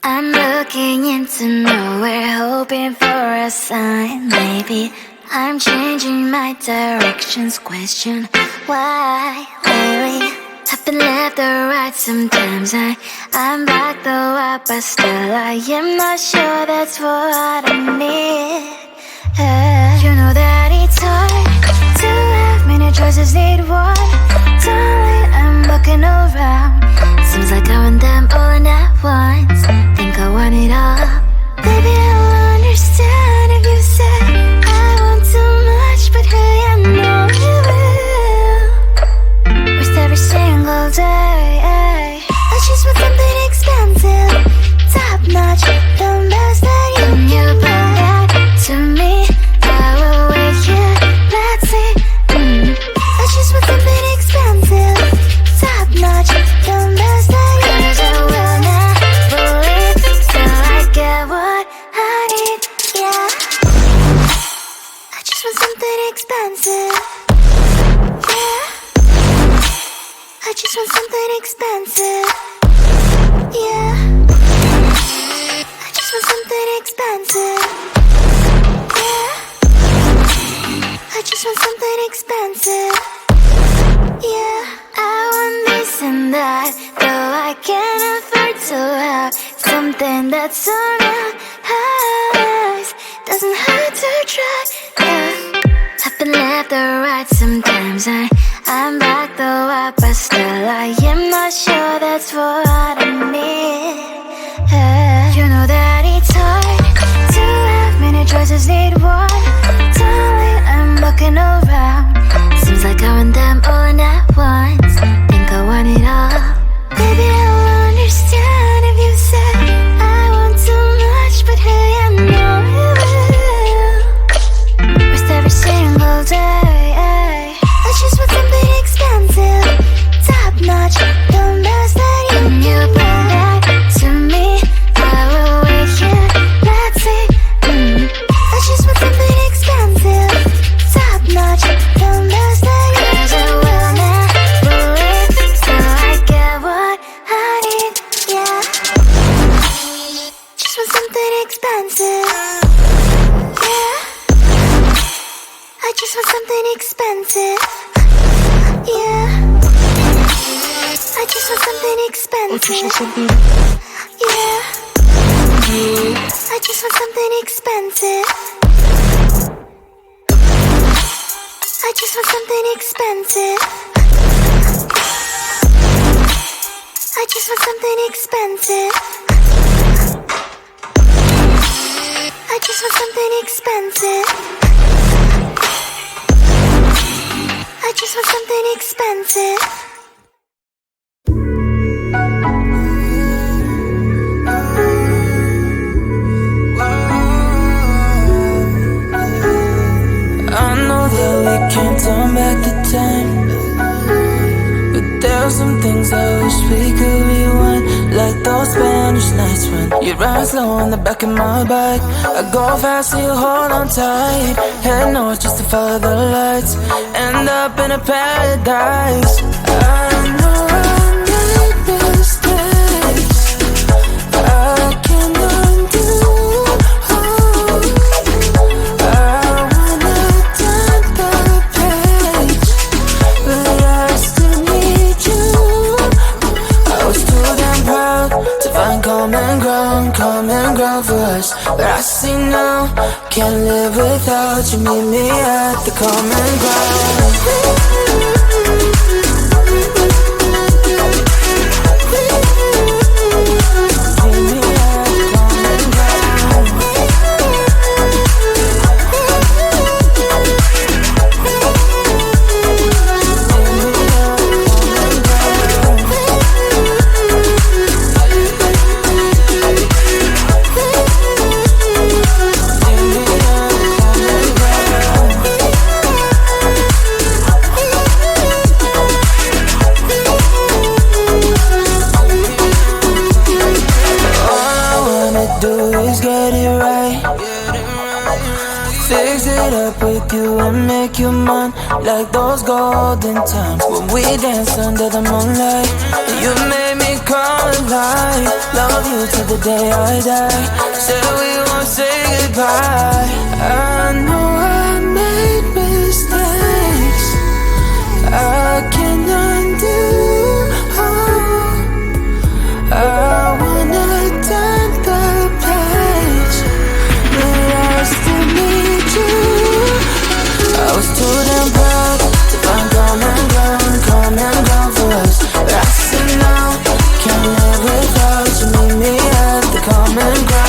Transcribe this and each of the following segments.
I'm looking into nowhere, hoping for a sign. Maybe I'm changing my directions. Question why lately I've been left or right. Sometimes I'm back though up, but still I am not sure that's what I need. You know that it's hard to have many choices, need one. Darling, I'm looking around. Seems like I want them all in at once. Think I want it all. Baby, I will understand if you say I want too much, but hey, I know you will. Waste every single day. I just want something expensive, top notch, the best that you bring that to me. I will wait here, let's see. I just want something expensive, top notch, the best that you bring. 'Cause I will never leave till I get what I need, yeah. I just want something expensive, yeah. I just want something expensive, yeah. I just want something expensive, yeah. I just want something expensive, yeah. I want this and that, though I can't afford to have something that's so nice. Doesn't hurt to try, yeah. I've been left or right. Sometimes I'm back though up, but still I am not sure that's what I need. You know that it's hard to have many choices, need one. Darling, I'm looking around. Seems like I want them all in at once. Think I want it all. Baby, I will understand if you say I want too much, but hey, I know you will. Waste every single day. I just want something expensive, top notch, the best that you bring back to me. I will wait here, let's see. I just want something expensive, top notch, the best that you bring. 'Cause I will never leave till I get what I need, yeah. Just want something expensive, yeah. I just want something expensive, yeah. I just want something expensive, yeah. I just want something expensive. I just want something expensive. I just want something expensive. I just want something expensive. I just want something expensive. I know that we can't turn back the time, but there are some things I wish we could rewind. Like those Spanish nights when you ride slow on the back of my bike. I go fast so you hold on tight. Head north just to follow the lights. End up in a paradise. I know I made mistakes I can undo. Common ground for us, but I see now, can't live without you. Meet me at the common ground. Make you mine like those golden times when we danced under the moonlight. You made me come alive. Love you till the day I die. Said we won't say goodbye. I know I made mistakes I can undo. I wanna turn the page, but I still need you. I was too damn proud to find common ground for us, but I said no, can't live without you. Meet me at the common ground.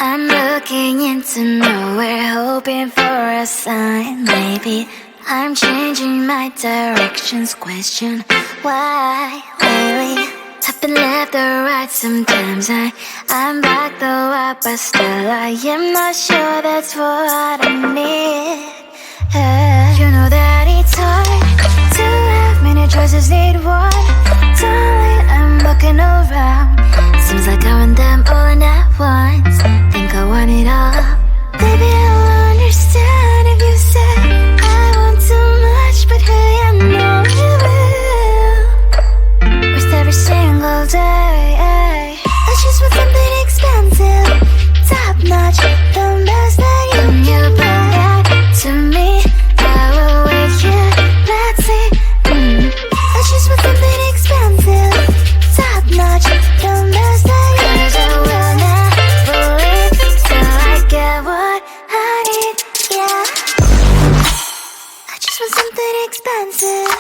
I'm looking into nowhere, hoping for a sign. Maybe I'm changing my directions. Question why lately? I've been left or right sometimes. I'm back though up, but still I am not sure that's what I need. You know that it's hard to have many choices, need one. Darling, I'm looking around. Seems like I want them all in at once. Think I want it all. Baby, I'll understand if you say I want too much, but hey, I know you will. With every single day. expensive.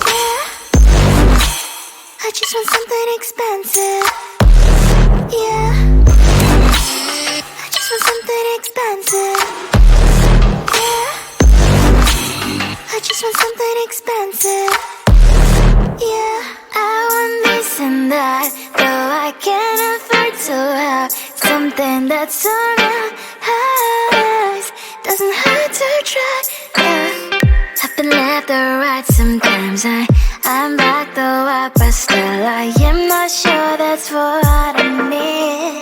Yeah, I just want something expensive. Yeah, I just want something expensive. Yeah, I just want something expensive. Yeah, I want this and that, though I can't afford to have something that's so nice. Doesn't hurt to try. Yeah, I've been left or right sometimes. I'm back though up, but still I am not sure that's what I need.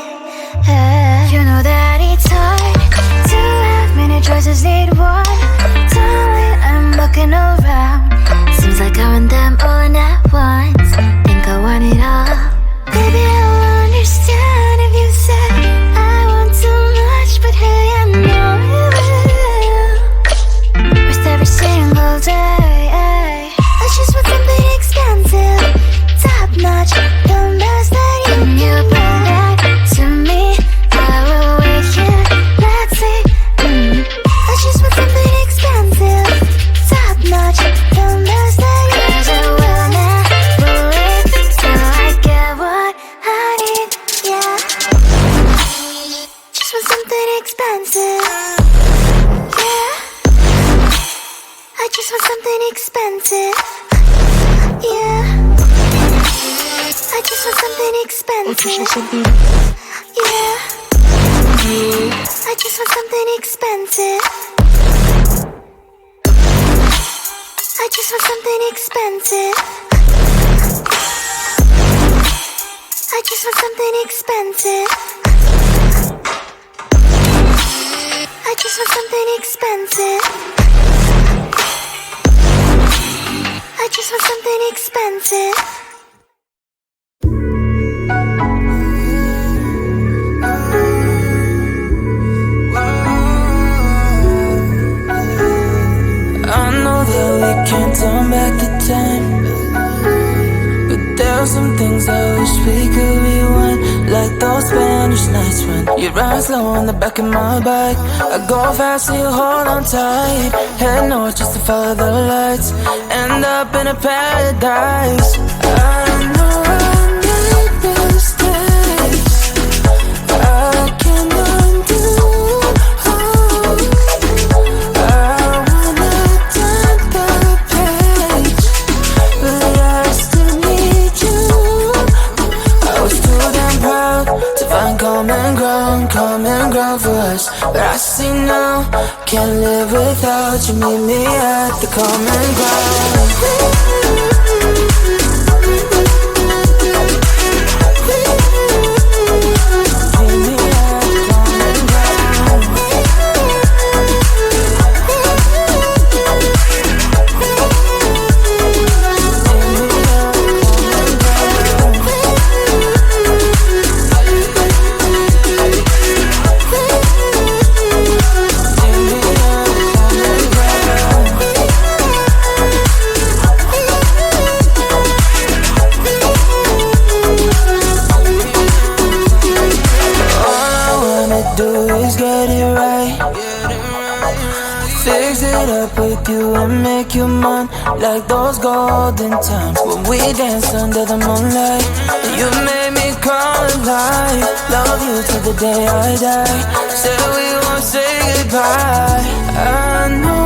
You know that it's hard to have many choices, need one. Darling, I'm looking around. Seems like I want them all at once. Think I want it all. Baby, I'll understand if you say I want too much, but hey, I know you will. Worth every single day. I just want something expensive, top notch, the best that you bring back to me. I will wait here, let's see. I just want something expensive, top notch, the best that you bring. 'Cause I will never wait till I get what I need. Yeah, just want something expensive. Yeah, I just want something expensive. Yeah, I just want something expensive. Yeah, I just want something expensive. I just want something expensive. I just want something expensive. I just want something expensive. I just want something expensive. I know that we can't turn back the time, but there are some things I wish we could rewind. Like those Spanish nights when you ride slow on the back of my bike. I go fast and you hold on tight. Head north just to follow the lights. End up in a paradise. I know I made mistakes I can undo. Common ground for us, but I see now, can't live without you. Meet me at the common ground. With you and make you mine, like those golden times when we danced under the moonlight. You made me come alive. Love you till the day I die. Said we won't say goodbye. I know